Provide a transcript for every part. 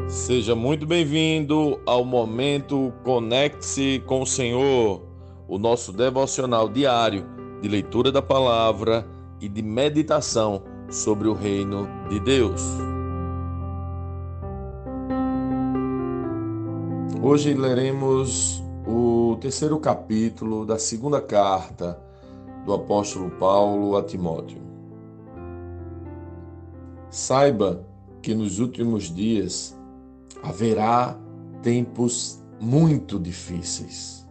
Seja muito bem-vindo ao momento Conecte-se com o Senhor, o nosso devocional diário de leitura da palavra e de meditação sobre o reino de Deus. Hoje leremos o terceiro capítulo da segunda carta do apóstolo Paulo a Timóteo. Saiba que nos últimos dias haverá tempos muito difíceis,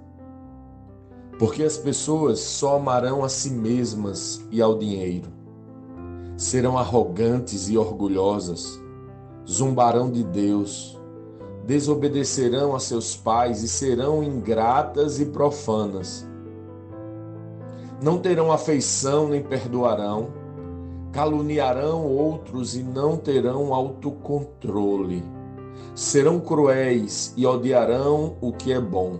porque as pessoas só amarão a si mesmas e ao dinheiro, serão arrogantes e orgulhosas, zombarão de Deus, desobedecerão a seus pais e serão ingratas e profanas. Não terão afeição nem perdoarão, caluniarão outros e não terão autocontrole. Serão cruéis e odiarão o que é bom.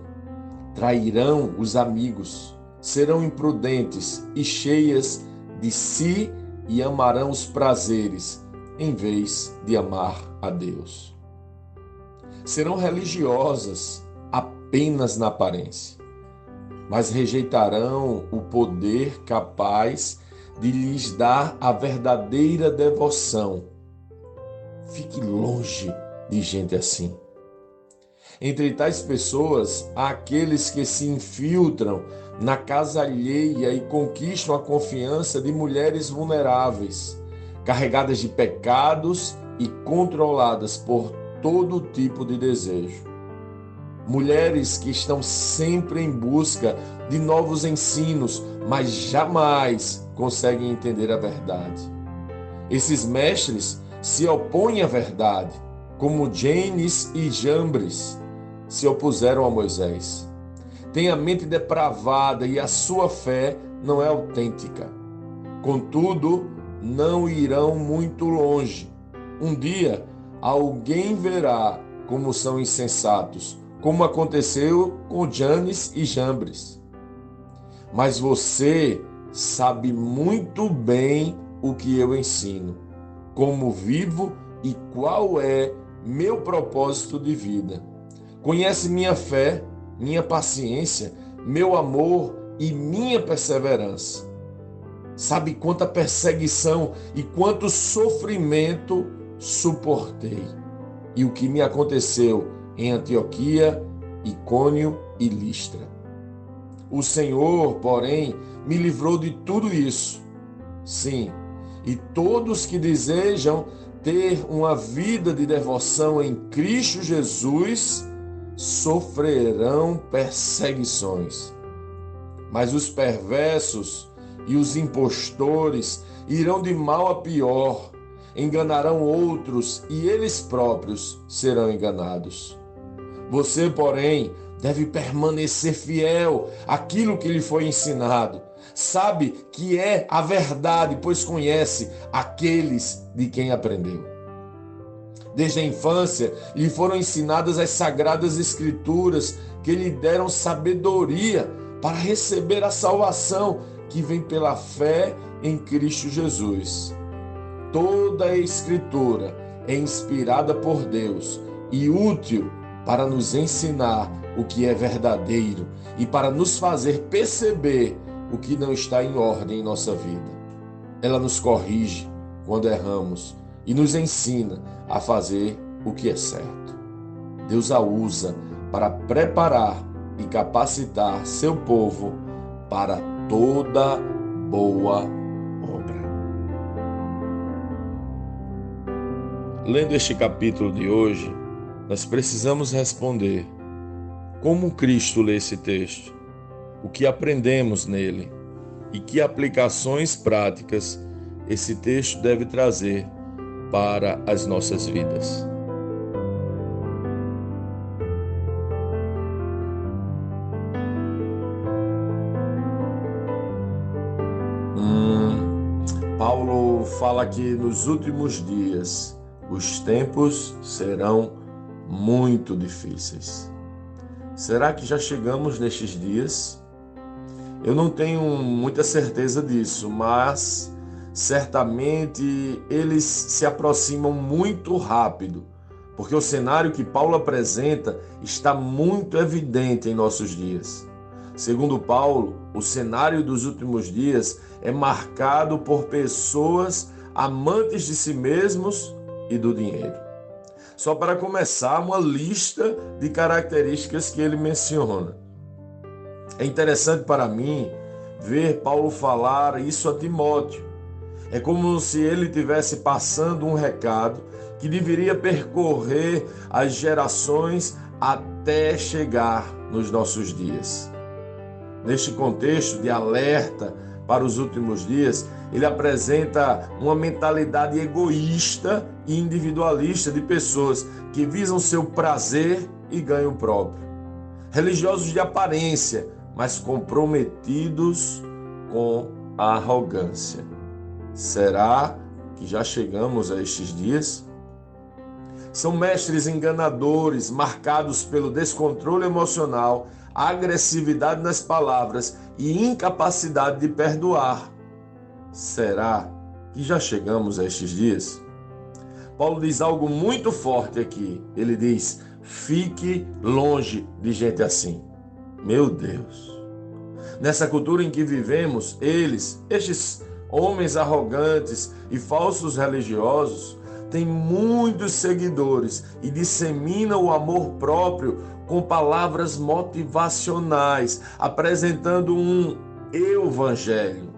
Trairão os amigos, serão imprudentes e cheias de si e amarão os prazeres, em vez de amar a Deus. Serão religiosas apenas na aparência, mas rejeitarão o poder capaz de lhes dar a verdadeira devoção. Fique longe de gente assim. Entre tais pessoas, há aqueles que se infiltram na casa alheia e conquistam a confiança de mulheres vulneráveis, carregadas de pecados e controladas por todo tipo de desejo. Mulheres que estão sempre em busca de novos ensinos, mas jamais conseguem entender a verdade. Esses mestres se opõem à verdade, como Janes e Jambres se opuseram a Moisés. Tem a mente depravada e a sua fé não é autêntica. Contudo, não irão muito longe. Um dia, alguém verá como são insensatos, como aconteceu com Janes e Jambres. Mas você sabe muito bem o que eu ensino, como vivo e qual é meu propósito de vida. Conhece minha fé, minha paciência, meu amor e minha perseverança. Sabe quanta perseguição e quanto sofrimento suportei. E o que me aconteceu em Antioquia, Icônio e Listra. O Senhor, porém, me livrou de tudo isso. Sim, e todos que desejam ter uma vida de devoção em Cristo Jesus sofrerão perseguições. Mas os perversos e os impostores irão de mal a pior, enganarão outros e eles próprios serão enganados. Você, porém, deve permanecer fiel àquilo que lhe foi ensinado. Sabe que é a verdade, pois conhece aqueles de quem aprendeu. Desde a infância lhe foram ensinadas as sagradas escrituras que lhe deram sabedoria para receber a salvação que vem pela fé em Cristo Jesus. Toda a escritura é inspirada por Deus e útil para nos ensinar o que é verdadeiro e para nos fazer perceber o que não está em ordem em nossa vida. Ela nos corrige quando erramos e nos ensina a fazer o que é certo. Deus a usa para preparar e capacitar seu povo para toda boa obra. Lendo este capítulo de hoje, nós precisamos responder: como Cristo lê esse texto? O que aprendemos nele? E que aplicações práticas esse texto deve trazer para as nossas vidas? Paulo fala que nos últimos dias os tempos serão muito difíceis. Será que já chegamos nestes dias? Eu não tenho muita certeza disso, mas certamente eles se aproximam muito rápido, porque o cenário que Paulo apresenta está muito evidente em nossos dias. Segundo Paulo, o cenário dos últimos dias é marcado por pessoas amantes de si mesmos e do dinheiro. Só para começar, uma lista de características que ele menciona. É interessante para mim ver Paulo falar isso a Timóteo. É como se ele estivesse passando um recado que deveria percorrer as gerações até chegar nos nossos dias. Neste contexto de alerta para os últimos dias, ele apresenta uma mentalidade egoísta e individualista de pessoas que visam seu prazer e ganho próprio. Religiosos de aparência, mas comprometidos com a arrogância. Será que já chegamos a estes dias? São mestres enganadores, marcados pelo descontrole emocional, agressividade nas palavras e incapacidade de perdoar. Será que já chegamos a estes dias? Paulo diz algo muito forte aqui. Ele diz: fique longe de gente assim. Meu Deus! Nessa cultura em que vivemos, estes homens arrogantes e falsos religiosos, têm muitos seguidores e disseminam o amor próprio com palavras motivacionais, apresentando um evangelho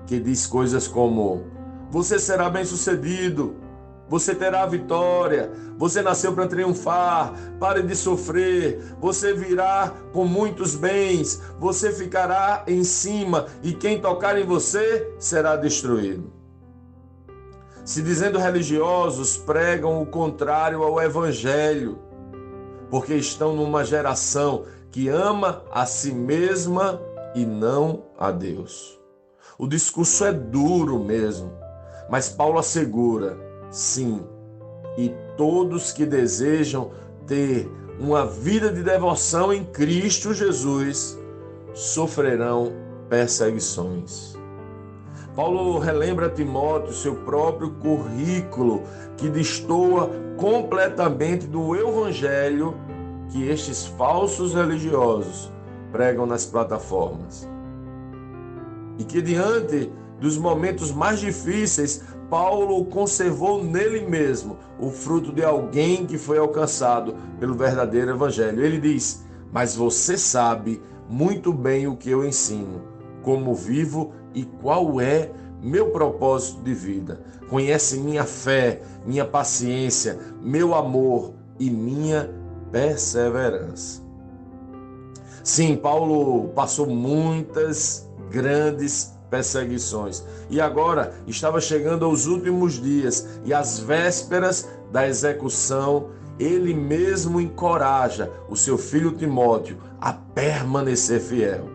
que diz coisas como: você será bem-sucedido, você terá vitória, você nasceu para triunfar, pare de sofrer, você virá com muitos bens, você ficará em cima e quem tocar em você será destruído. Se dizendo religiosos, pregam o contrário ao evangelho, porque estão numa geração que ama a si mesma e não a Deus. O discurso é duro mesmo, mas Paulo assegura: sim, e todos que desejam ter uma vida de devoção em Cristo Jesus sofrerão perseguições. Paulo relembra a Timóteo seu próprio currículo, que destoa completamente do evangelho que estes falsos religiosos pregam nas plataformas. E que diante dos momentos mais difíceis, Paulo conservou nele mesmo o fruto de alguém que foi alcançado pelo verdadeiro evangelho. Ele diz: mas você sabe muito bem o que eu ensino, como vivo e qual é meu propósito de vida. Conhece minha fé, minha paciência, meu amor e minha perseverança. Sim, Paulo passou muitas grandes perseguições e agora estava chegando aos últimos dias e às vésperas da execução. Ele mesmo encoraja o seu filho Timóteo a permanecer fiel.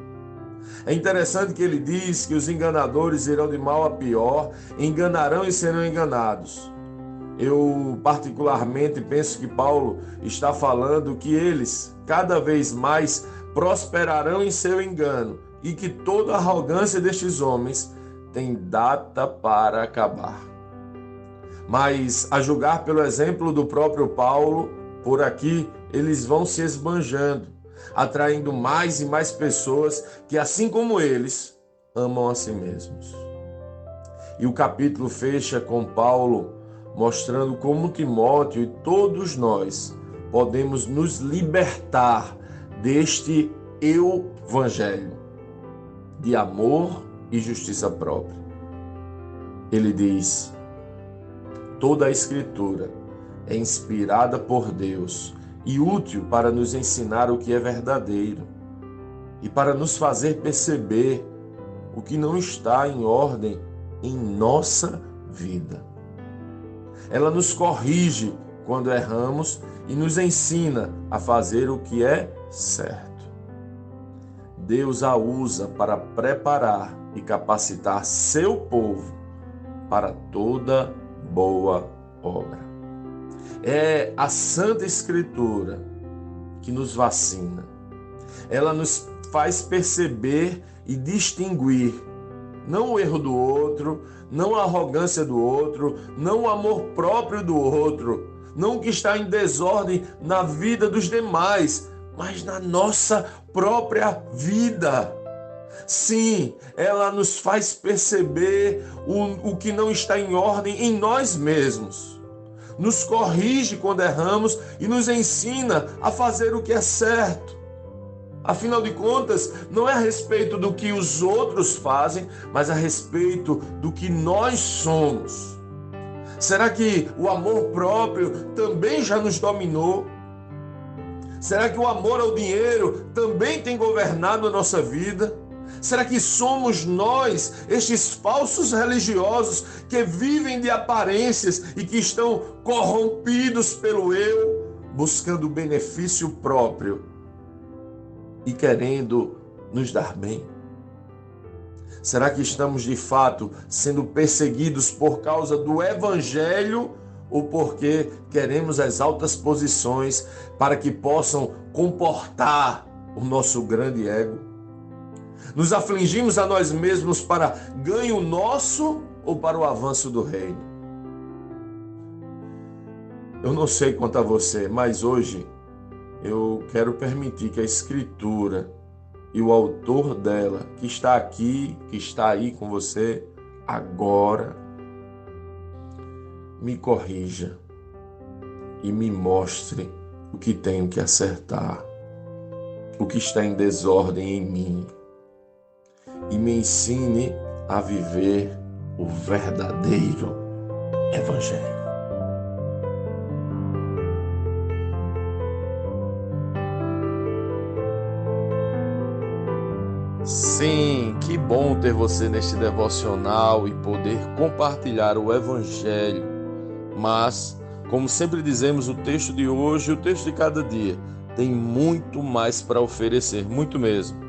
É interessante que ele diz que os enganadores irão de mal a pior, enganarão e serão enganados. Eu particularmente penso que Paulo está falando que eles cada vez mais prosperarão em seu engano e que toda a arrogância destes homens tem data para acabar. Mas, a julgar pelo exemplo do próprio Paulo, por aqui eles vão se esbanjando, atraindo mais e mais pessoas que, assim como eles, amam a si mesmos. E o capítulo fecha com Paulo mostrando como Timóteo e todos nós podemos nos libertar deste evangelho de amor e justiça própria. Ele diz: toda a Escritura é inspirada por Deus e útil para nos ensinar o que é verdadeiro e para nos fazer perceber o que não está em ordem em nossa vida. Ela nos corrige quando erramos e nos ensina a fazer o que é certo. Deus a usa para preparar e capacitar seu povo para toda boa obra. É a Santa Escritura que nos vacina. Ela nos faz perceber e distinguir não o erro do outro, não a arrogância do outro, não o amor próprio do outro, não o que está em desordem na vida dos demais, mas na nossa própria vida. Sim, ela nos faz perceber o que não está em ordem em nós mesmos. Nos corrige quando erramos e nos ensina a fazer o que é certo. Afinal de contas, não é a respeito do que os outros fazem, mas a respeito do que nós somos. Será que o amor próprio também já nos dominou? Será que o amor ao dinheiro também tem governado a nossa vida? Será que somos nós, estes falsos religiosos que vivem de aparências e que estão corrompidos pelo eu, buscando benefício próprio e querendo nos dar bem? Será que estamos de fato sendo perseguidos por causa do Evangelho ou porque queremos as altas posições para que possam comportar o nosso grande ego? Nos afligimos a nós mesmos para ganho nosso ou para o avanço do reino? Eu não sei quanto a você, mas hoje eu quero permitir que a Escritura e o autor dela, que está aqui, que está aí com você agora, me corrija e me mostre o que tenho que acertar, o que está em desordem em mim, e me ensine a viver o verdadeiro Evangelho. Sim, que bom ter você neste devocional e poder compartilhar o Evangelho. Mas, como sempre dizemos, o texto de hoje, o texto de cada dia, tem muito mais para oferecer, muito mesmo.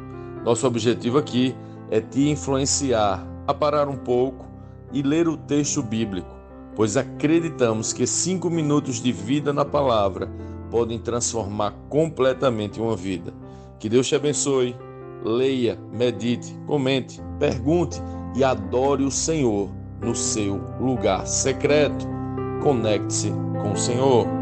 Nosso objetivo aqui é te influenciar a parar um pouco e ler o texto bíblico, pois acreditamos que 5 minutos de vida na palavra podem transformar completamente uma vida. Que Deus te abençoe. Leia, medite, comente, pergunte e adore o Senhor no seu lugar secreto. Conecte-se com o Senhor.